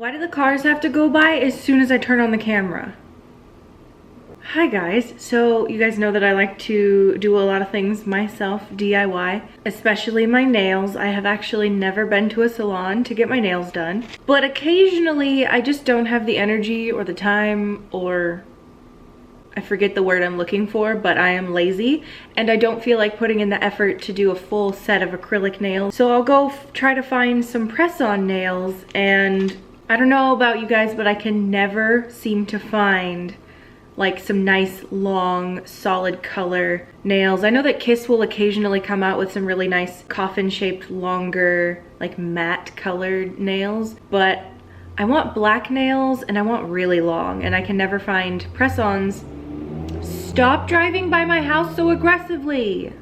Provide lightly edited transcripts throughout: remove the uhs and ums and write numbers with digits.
Why do the cars have to go by as soon as I turn on the camera? Hi guys, so you guys know that I like to do a lot of things myself, DIY, especially my nails. I have actually never been to a salon to get my nails done, but occasionally I just don't have the energy or the time, or I forget the word I'm looking for, but I am lazy and I don't feel like putting in the effort to do a full set of acrylic nails. So I'll go try to find some press-on nails, and I don't know about you guys, but I can never seem to find like some nice long solid color nails. I know that Kiss will occasionally come out with some really nice coffin shaped longer like matte colored nails, but I want black nails and I want really long, and I can never find press-ons. Stop driving by my house so aggressively.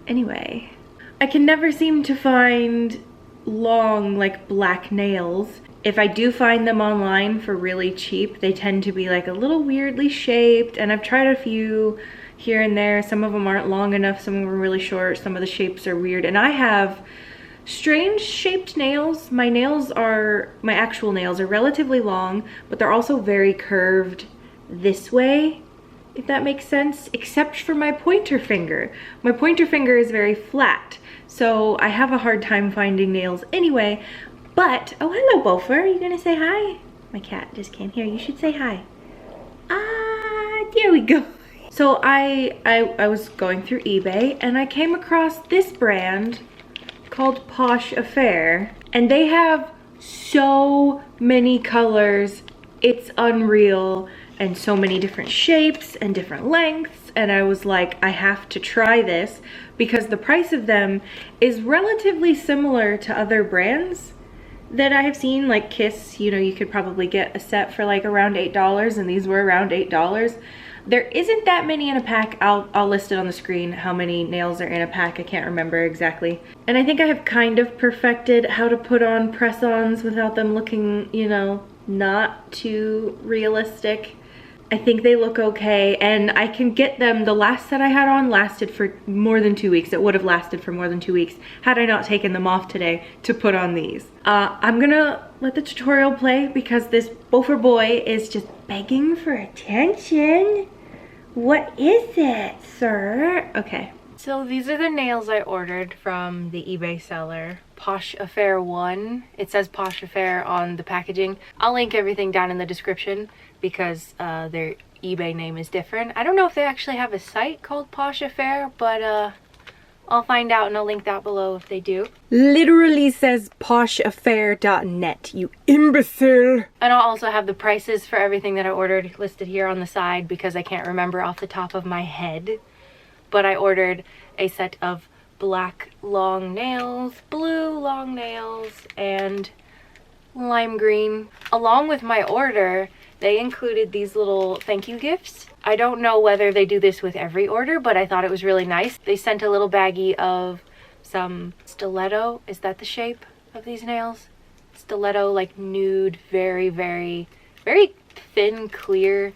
Anyway, I can never seem to find long like black nails. If I do find them online for really cheap, they tend to be like a little weirdly shaped, and I've tried a few here and there. Some of them aren't long enough, some of them are really short, some of the shapes are weird, and I have strange shaped nails. My actual nails are relatively long, but they're also very curved this way, if that makes sense, except for my pointer finger. My pointer finger is very flat, so I have a hard time finding nails anyway. But, oh hello Bofer, are you gonna say hi? My cat just came here, you should say hi. Ah, there we go. So I was going through eBay and I came across this brand called Posh Affair, and they have so many colors, it's unreal, and so many different shapes and different lengths, and I was like, I have to try this because the price of them is relatively similar to other brands that I have seen, like Kiss. You know, you could probably get a set for like around $8, and these were around $8. There isn't that many in a pack. I'll list it on the screen how many nails are in a pack. I can't remember exactly. And I think I have kind of perfected how to put on press-ons without them looking, you know, not too realistic. I think they look okay, and I can get them. The last set I had on lasted for more than 2 weeks. It would have lasted for more than 2 weeks had I not taken them off today to put on these. I'm gonna let the tutorial play because this Bofer boy is just begging for attention. What is it, sir? Okay. So these are the nails I ordered from the eBay seller, Posh Affair 1. It says Posh Affair on the packaging. I'll link everything down in the description because their eBay name is different. I don't know if they actually have a site called Posh Affair, but I'll find out and I'll link that below if they do. Literally says poshaffair.net, you imbecile. And I'll also have the prices for everything that I ordered listed here on the side because I can't remember off the top of my head. But I ordered a set of black long nails, blue long nails, and lime green. Along with my order, they included these little thank you gifts. I don't know whether they do this with every order, but I thought it was really nice. They sent a little baggie of some stiletto. Is that the shape of these nails? Stiletto, like nude, very, very, very thin, clear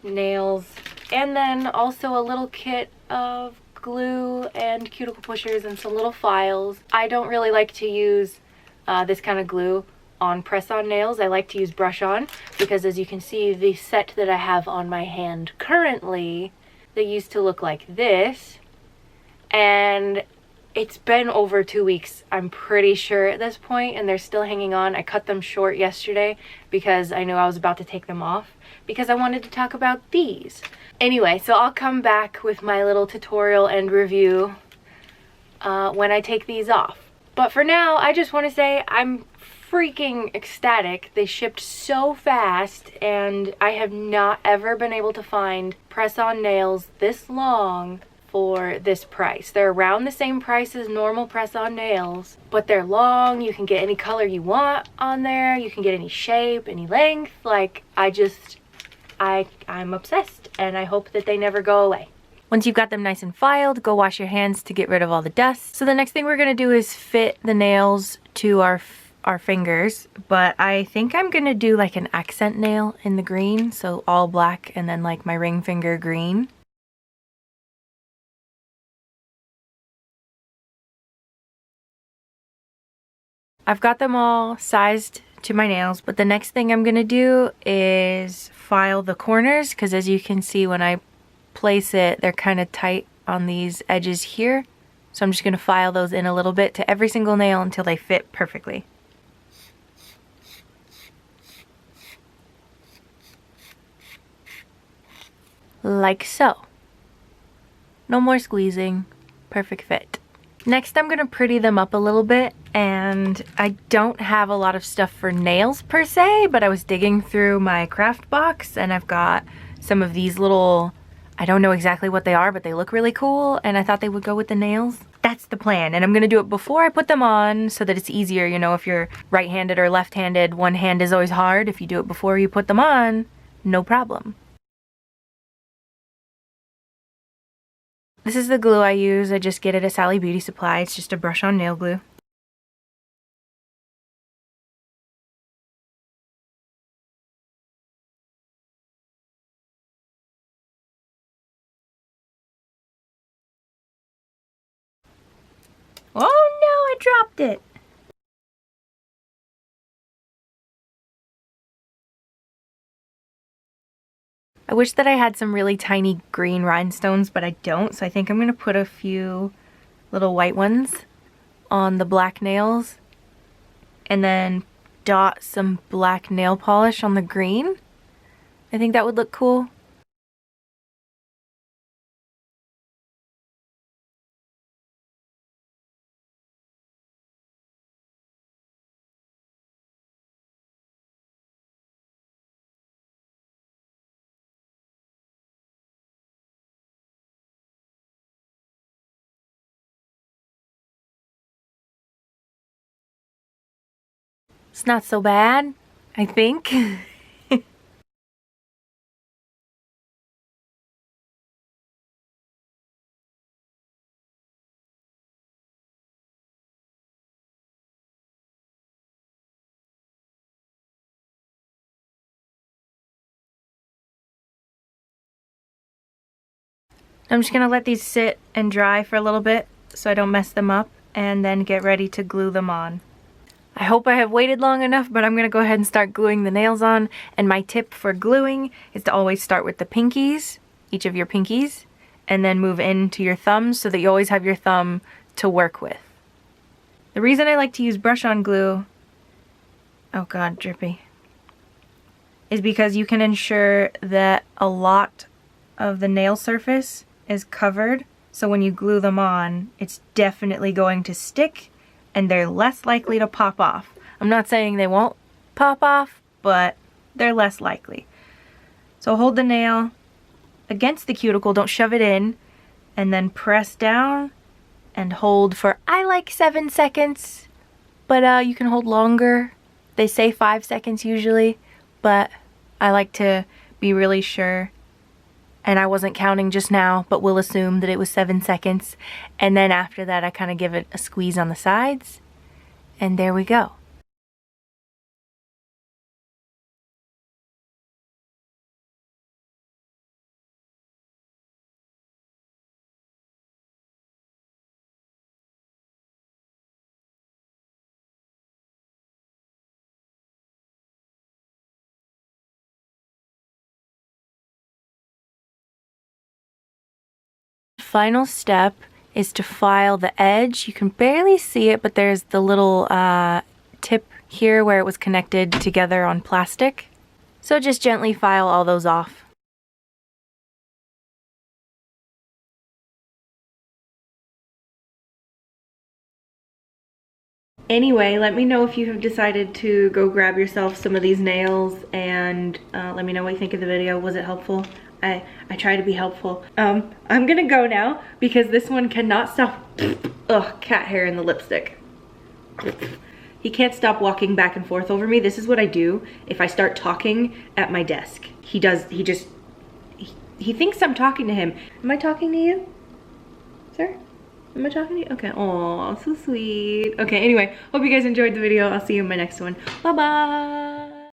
nails. And then also a little kit of glue and cuticle pushers and some little files. I don't really like to use this kind of glue on press-on nails. I like to use brush-on because, as you can see, the set that I have on my hand currently, they used to look like this, and it's been over 2 weeks, I'm pretty sure at this point, and they're still hanging on. I cut them short yesterday because I knew I was about to take them off because I wanted to talk about these. Anyway, so I'll come back with my little tutorial and review when I take these off. But for now, I just want to say I'm freaking ecstatic. They shipped so fast, and I have not ever been able to find press-on nails this long for this price. They're around the same price as normal press-on nails, but they're long. You can get any color you want on there. You can get any shape, any length. Like, I'm obsessed, and I hope that they never go away. Once you've got them nice and filed, go wash your hands to get rid of all the dust. So the next thing we're gonna do is fit the nails to our fingers, but I think I'm gonna do like an accent nail in the green, so all black and then like my ring finger green. I've got them all sized to my nails, but the next thing I'm gonna do is file the corners, because as you can see when I place it, they're kind of tight on these edges here. So I'm just gonna file those in a little bit to every single nail until they fit perfectly. Like so. No more squeezing, perfect fit. Next I'm gonna pretty them up a little bit, and I don't have a lot of stuff for nails per se, but I was digging through my craft box and I've got some of these little, I don't know exactly what they are, but they look really cool and I thought they would go with the nails. That's the plan, and I'm gonna do it before I put them on so that it's easier. You know, if you're right-handed or left-handed, one hand is always hard. If you do it before you put them on, no problem. This is the glue I use. I just get it at Sally Beauty Supply. It's just a brush-on nail glue. Oh no, I dropped it! I wish that I had some really tiny green rhinestones, but I don't, so I think I'm going to put a few little white ones on the black nails and then dot some black nail polish on the green. I think that would look cool. It's not so bad, I think. I'm just gonna let these sit and dry for a little bit so I don't mess them up, and then get ready to glue them on. I hope I have waited long enough, but I'm gonna go ahead and start gluing the nails on. And my tip for gluing is to always start with the pinkies, each of your pinkies, and then move into your thumbs so that you always have your thumb to work with. The reason I like to use brush-on glue, oh god, drippy, is because you can ensure that a lot of the nail surface is covered, so when you glue them on, it's definitely going to stick and they're less likely to pop off. I'm not saying they won't pop off, but they're less likely. So hold the nail against the cuticle, don't shove it in, and then press down and hold for, I like 7 seconds, but you can hold longer. They say 5 seconds usually, but I like to be really sure. And I wasn't counting just now, but we'll assume that it was 7 seconds. And then after that, I kind of give it a squeeze on the sides. And there we go. Final step is to file the edge. You can barely see it, but there's the little tip here where it was connected together on plastic. So just gently file all those off. Anyway, let me know if you have decided to go grab yourself some of these nails, and let me know what you think of the video. Was it helpful? I try to be helpful. I'm gonna go now because this one cannot stop. Ugh, cat hair in the lipstick. He can't stop walking back and forth over me. This is what I do if I start talking at my desk. He thinks I'm talking to him. Am I talking to you, sir? Am I talking to you? Okay. Oh, so sweet. Okay, anyway, hope you guys enjoyed the video. I'll see you in my next one. Bye-bye.